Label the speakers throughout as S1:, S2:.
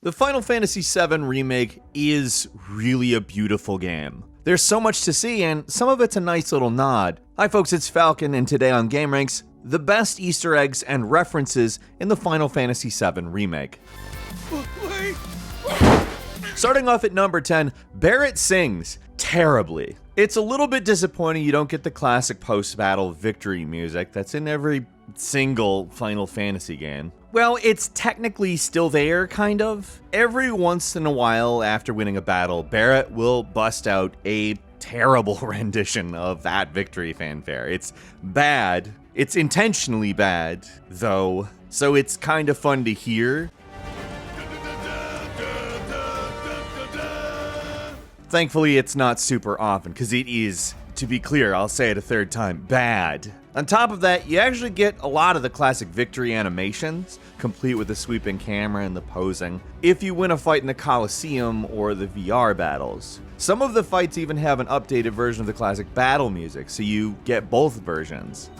S1: The Final Fantasy VII Remake is really a beautiful game. There's so much to see, and some of it's a nice little nod. Hi folks, it's Falcon, and today on gameranx, the best Easter eggs and references in the Final Fantasy VII Remake.
S2: Wait.
S1: Starting off at number 10, Barrett sings terribly. It's a little bit disappointing you don't get the classic post-battle victory music that's in every single Final Fantasy game. Well, it's technically still there, kind of. Every once in a while after winning a battle, Barrett will bust out a terrible rendition of that victory fanfare. It's bad. It's intentionally bad, though, so it's kind of fun to hear. Thankfully, it's not super often, because it is, to be clear, I'll say it a third time, bad. On top of that, you actually get a lot of the classic victory animations, complete with the sweeping camera and the posing, if you win a fight in the Coliseum or the VR battles. Some of the fights even have an updated version of the classic battle music, so you get both versions.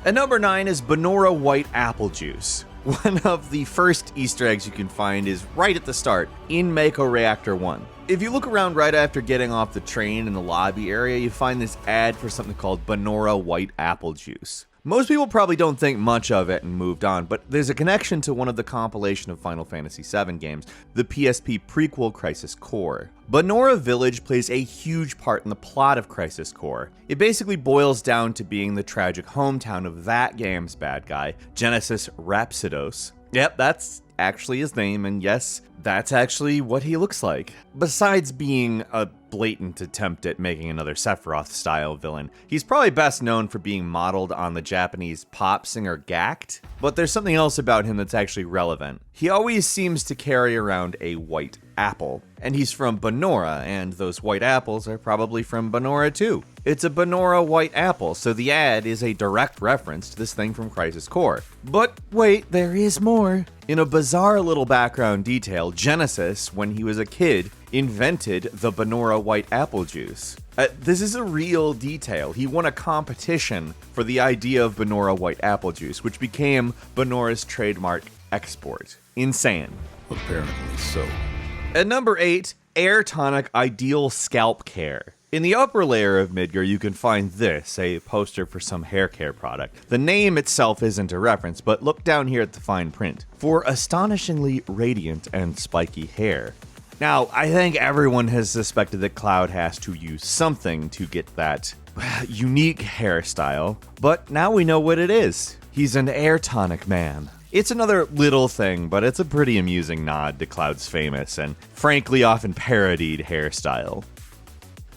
S1: At number 9 is Banora White Apple Juice. One of the first Easter eggs you can find is right at the start, in Mako Reactor 1. If you look around right after getting off the train in the lobby area, you find this ad for something called Banora White Apple Juice. Most people probably don't think much of it and moved on, but there's a connection to one of the compilation of Final Fantasy VII games, the PSP prequel Crisis Core. Banora Village plays a huge part in the plot of Crisis Core. It basically boils down to being the tragic hometown of that game's bad guy, Genesis Rhapsodos. Yep, that's actually his name, and yes, that's actually what he looks like. Besides being a blatant attempt at making another Sephiroth-style villain, he's probably best known for being modeled on the Japanese pop singer Gact, but there's something else about him that's actually relevant. He always seems to carry around a white apple, and he's from Banora, and those white apples are probably from Banora too. It's a Banora white apple, so the ad is a direct reference to this thing from Crisis Core. But wait, there is more. In a bizarre little background detail, Genesis, when he was a kid, invented the Banora White Apple Juice. This is a real detail. He won a competition for the idea of Banora White Apple Juice, which became Banora's trademark export. Insane.
S2: Apparently so.
S1: At number 8, Air Tonic Ideal Scalp Care. In the upper layer of Midgar, you can find this, a poster for some hair care product. The name itself isn't a reference, but look down here at the fine print. For astonishingly radiant and spiky hair. Now, I think everyone has suspected that Cloud has to use something to get that unique hairstyle, but now we know what it is. He's an Air Tonic man. It's another little thing, but it's a pretty amusing nod to Cloud's famous and frankly often parodied hairstyle.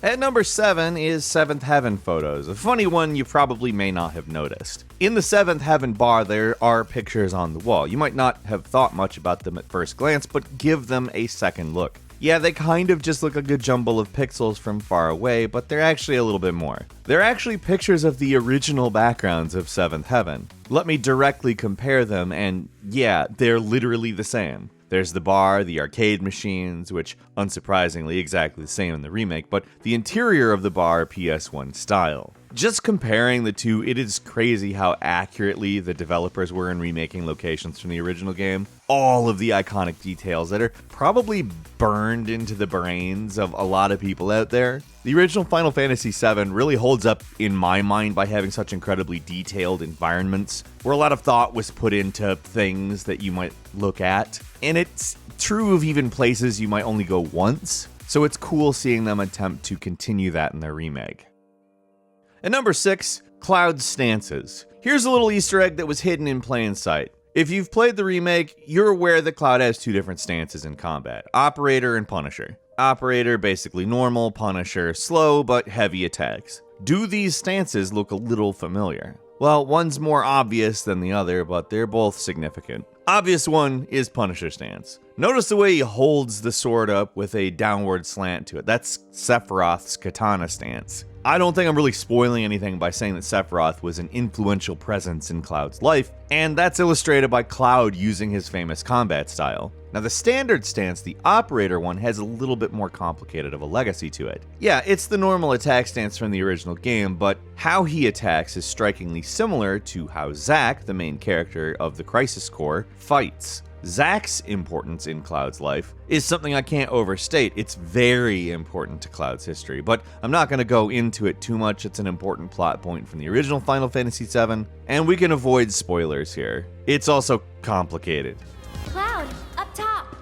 S1: At number 7 is Seventh Heaven photos, a funny one you probably may not have noticed. In the Seventh Heaven bar, there are pictures on the wall. You might not have thought much about them at first glance, but give them a second look. Yeah, they kind of just look like a jumble of pixels from far away, but they're actually a little bit more. They're actually pictures of the original backgrounds of Seventh Heaven. Let me directly compare them, and yeah, they're literally the same. There's the bar, the arcade machines, which, unsurprisingly, exactly the same in the remake, but the interior of the bar PS1 style. Just comparing the two, it is crazy how accurately the developers were in remaking locations from the original game. All of the iconic details that are probably burned into the brains of a lot of people out there. The original Final Fantasy VII really holds up in my mind by having such incredibly detailed environments, where a lot of thought was put into things that you might look at. And it's true of even places you might only go once, so it's cool seeing them attempt to continue that in their remake. At number 6, Cloud's stances. Here's a little Easter egg that was hidden in plain sight. If you've played the remake, you're aware that Cloud has two different stances in combat, Operator and Punisher. Operator basically normal, Punisher slow but heavy attacks. Do these stances look a little familiar? Well, one's more obvious than the other, but they're both significant. Obvious one is Punisher stance. Notice the way he holds the sword up with a downward slant to it. That's Sephiroth's katana stance. I don't think I'm really spoiling anything by saying that Sephiroth was an influential presence in Cloud's life, and that's illustrated by Cloud using his famous combat style. Now, the standard stance, the operator one, has a little bit more complicated of a legacy to it. Yeah, it's the normal attack stance from the original game, but how he attacks is strikingly similar to how Zack, the main character of the Crisis Core, fights. Zack's importance in Cloud's life is something I can't overstate. It's very important to Cloud's history, but I'm not going to go into it too much. It's an important plot point from the original Final Fantasy VII, and we can avoid spoilers here. It's also complicated.
S3: Cloud, up top.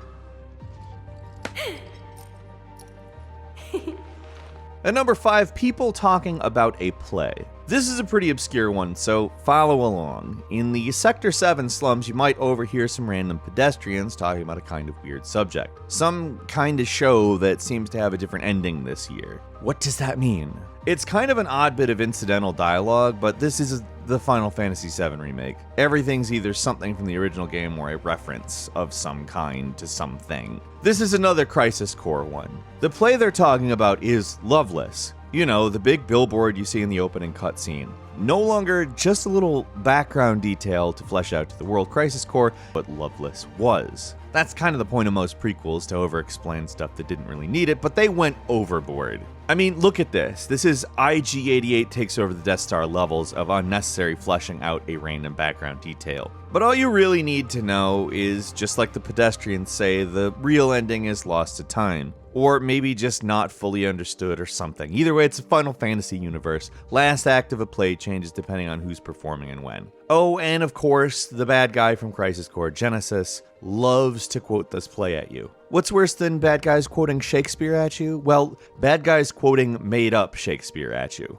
S1: At number 5, people talking about a play. This is a pretty obscure one, so follow along. In the Sector 7 slums, you might overhear some random pedestrians talking about a kind of weird subject. Some kind of show that seems to have a different ending this year. What does that mean? It's kind of an odd bit of incidental dialogue, but this is the Final Fantasy VII Remake. Everything's either something from the original game or a reference of some kind to something. This is another Crisis Core one. The play they're talking about is Loveless. You know, the big billboard you see in the opening cutscene. No longer just a little background detail to flesh out to the world Crisis Core, but Loveless was. That's kind of the point of most prequels, to over-explain stuff that didn't really need it, but they went overboard. I mean, look at this. This is IG-88 takes over the Death Star levels of unnecessary fleshing out a random background detail. But all you really need to know is, just like the pedestrians say, the real ending is lost to time. Or maybe just not fully understood or something. Either way, it's a Final Fantasy universe. Last act of a play changes depending on who's performing and when. Oh, and of course, the bad guy from Crisis Core Genesis loves to quote this play at you. What's worse than bad guys quoting Shakespeare at you? Well, bad guys quoting made-up Shakespeare at you.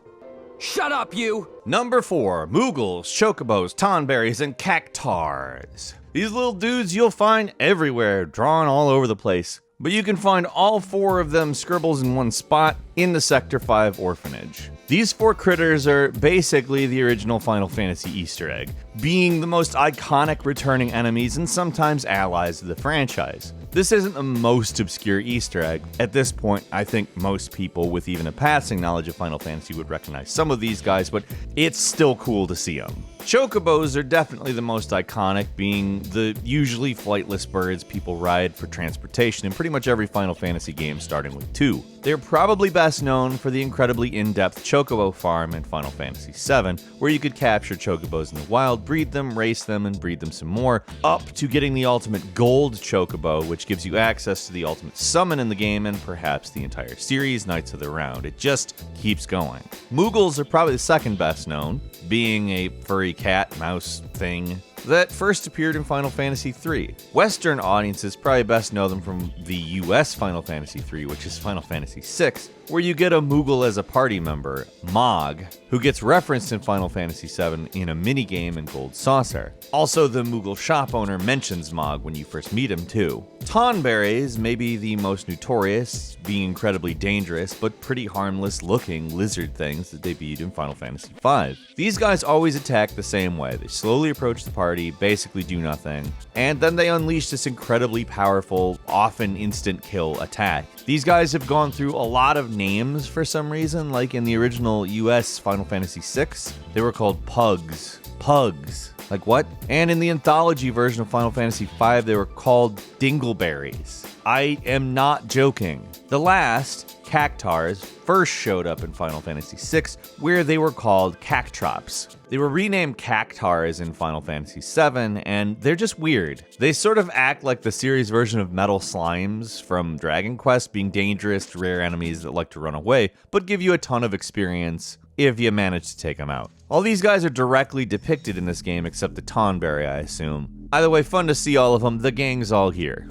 S4: Shut up, you!
S1: Number 4, Mughals, chocobos, tonberries, and cactars. These little dudes you'll find everywhere, drawn all over the place. But you can find all 4 of them scribbles in one spot in the Sector 5 orphanage. These 4 critters are basically the original Final Fantasy Easter egg, being the most iconic returning enemies and sometimes allies of the franchise. This isn't the most obscure Easter egg. At this point, I think most people with even a passing knowledge of Final Fantasy would recognize some of these guys, but it's still cool to see them. Chocobos are definitely the most iconic, being the usually flightless birds people ride for transportation in pretty much every Final Fantasy game starting with 2. They're probably best known for the incredibly in-depth chocobo farm in Final Fantasy VII, where you could capture chocobos in the wild, breed them, race them, and breed them some more, up to getting the ultimate gold chocobo, which gives you access to the ultimate summon in the game and perhaps the entire series, Knights of the Round. It just keeps going. Mughals are probably the second best known, being a furry cat mouse thing that first appeared in Final Fantasy III. Western audiences probably best know them from the US Final Fantasy III, which is Final Fantasy VI, where you get a Mughal as a party member, Mog, who gets referenced in Final Fantasy VII in a minigame in Gold Saucer. Also, the Mughal shop owner mentions Mog when you first meet him too. Tonberries may be the most notorious, being incredibly dangerous but pretty harmless looking lizard things that debuted in Final Fantasy V. These guys always attack the same way. They slowly approach the party, basically do nothing, and then they unleash this incredibly powerful, often instant kill attack. These guys have gone through a lot of names for some reason, like in the original US Final Fantasy VI, they were called Pugs. Pugs. Like what? And in the anthology version of Final Fantasy V, they were called Dingleberries. I am not joking. The last, Cactars, first showed up in Final Fantasy VI, where they were called Cactrops. They were renamed Cactars in Final Fantasy VII, and they're just weird. They sort of act like the series version of metal slimes from Dragon Quest, being dangerous, rare enemies that like to run away, but give you a ton of experience if you manage to take them out. All these guys are directly depicted in this game except the Tonberry, I assume. Either way, fun to see all of them. The gang's all here.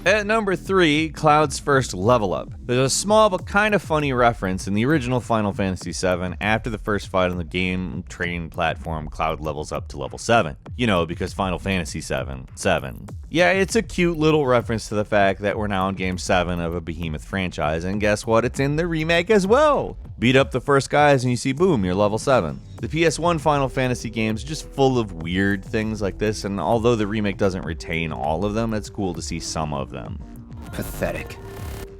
S1: At number 3, Cloud's first level up. There's a small but kind of funny reference in the original Final Fantasy VII. After the first fight on the game train platform, Cloud levels up to level 7. You know, because Final Fantasy VII, 7. Yeah, it's a cute little reference to the fact that we're now in game 7 of a behemoth franchise, and guess what? It's in the remake as well! Beat up the first guys and you see, boom, you're level 7. The PS1 Final Fantasy games are just full of weird things like this, and although the remake doesn't retain all of them, it's cool to see some of them.
S4: Pathetic.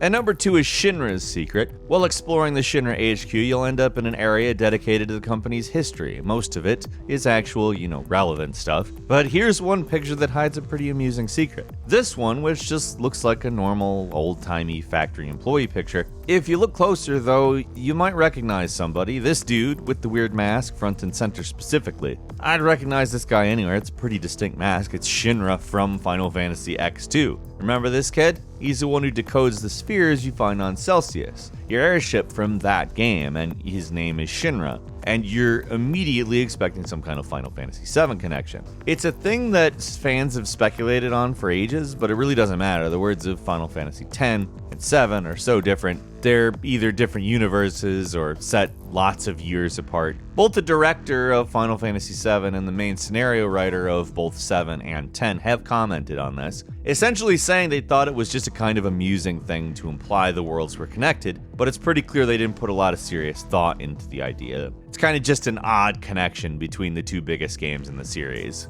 S1: And number 2 is Shinra's secret. While exploring the Shinra HQ, you'll end up in an area dedicated to the company's history. Most of it is actual, relevant stuff. But here's one picture that hides a pretty amusing secret. This one, which just looks like a normal, old-timey factory employee picture. If you look closer, though, you might recognize somebody. This dude with the weird mask, front and center specifically. I'd recognize this guy anywhere. It's a pretty distinct mask. It's Shinra from Final Fantasy X2. Remember this kid? He's the one who decodes the spheres you find on Celsius, your airship from that game, and his name is Shinra. And you're immediately expecting some kind of Final Fantasy VII connection. It's a thing that fans have speculated on for ages, but it really doesn't matter. The words of Final Fantasy X and VII are so different. They're either different universes or set lots of years apart. Both the director of Final Fantasy VII and the main scenario writer of both 7 and 10 have commented on this, essentially saying they thought it was just a kind of amusing thing to imply the worlds were connected, but it's pretty clear they didn't put a lot of serious thought into the idea. It's kind of just an odd connection between the two biggest games in the series.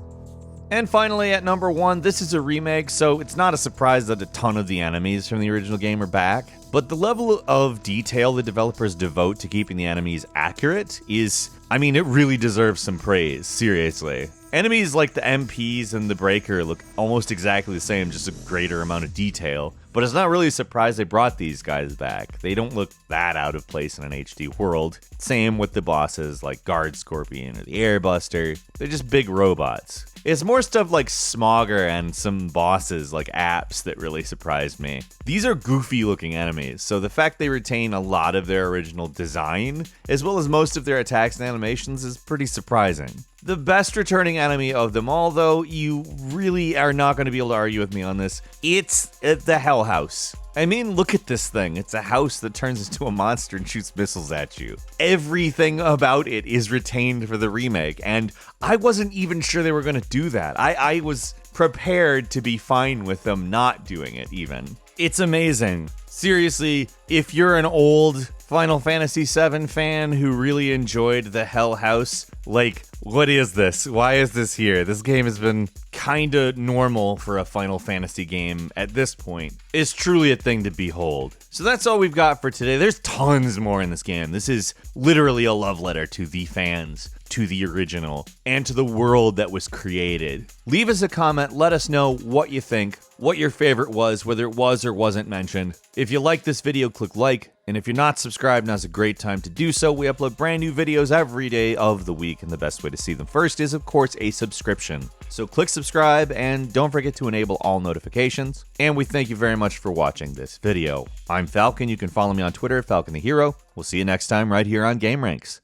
S1: And finally, at number 1, this is a remake, so it's not a surprise that a ton of the enemies from the original game are back. But the level of detail the developers devote to keeping the enemies accurate is, it really deserves some praise, seriously. Enemies like the MPs and the Breaker look almost exactly the same, just a greater amount of detail. But it's not really a surprise they brought these guys back. They don't look that out of place in an HD world. Same with the bosses like Guard Scorpion or the Airbuster. They're just big robots. It's more stuff like Smogger and some bosses like Apps that really surprised me. These are goofy looking enemies, so the fact they retain a lot of their original design, as well as most of their attacks and animations, is pretty surprising. The best returning enemy of them all, though, you really are not going to be able to argue with me on this. It's the Hell House. Look at this thing. It's a house that turns into a monster and shoots missiles at you. Everything about it is retained for the remake, and I wasn't even sure they were going to do that. I was prepared to be fine with them not doing it, even. It's amazing. Seriously, if you're an old Final Fantasy VII fan who really enjoyed the Hell House, what is this? Why is this here? This game has been kinda normal for a Final Fantasy game at this point. It's truly a thing to behold. So that's all we've got for today. There's tons more in this game. This is literally a love letter to the fans, to the original, and to the world that was created. Leave us a comment, let us know what you think, what your favorite was, whether it was or wasn't mentioned. If you like this video, click like, and if you're not subscribed, now's a great time to do so. We upload brand new videos every day of the week, and the best way to see them first is, of course, a subscription. So click subscribe, and don't forget to enable all notifications. And we thank you very much for watching this video. I'm Falcon. You can follow me on Twitter, Falcon the Hero. We'll see you next time right here on gameranx.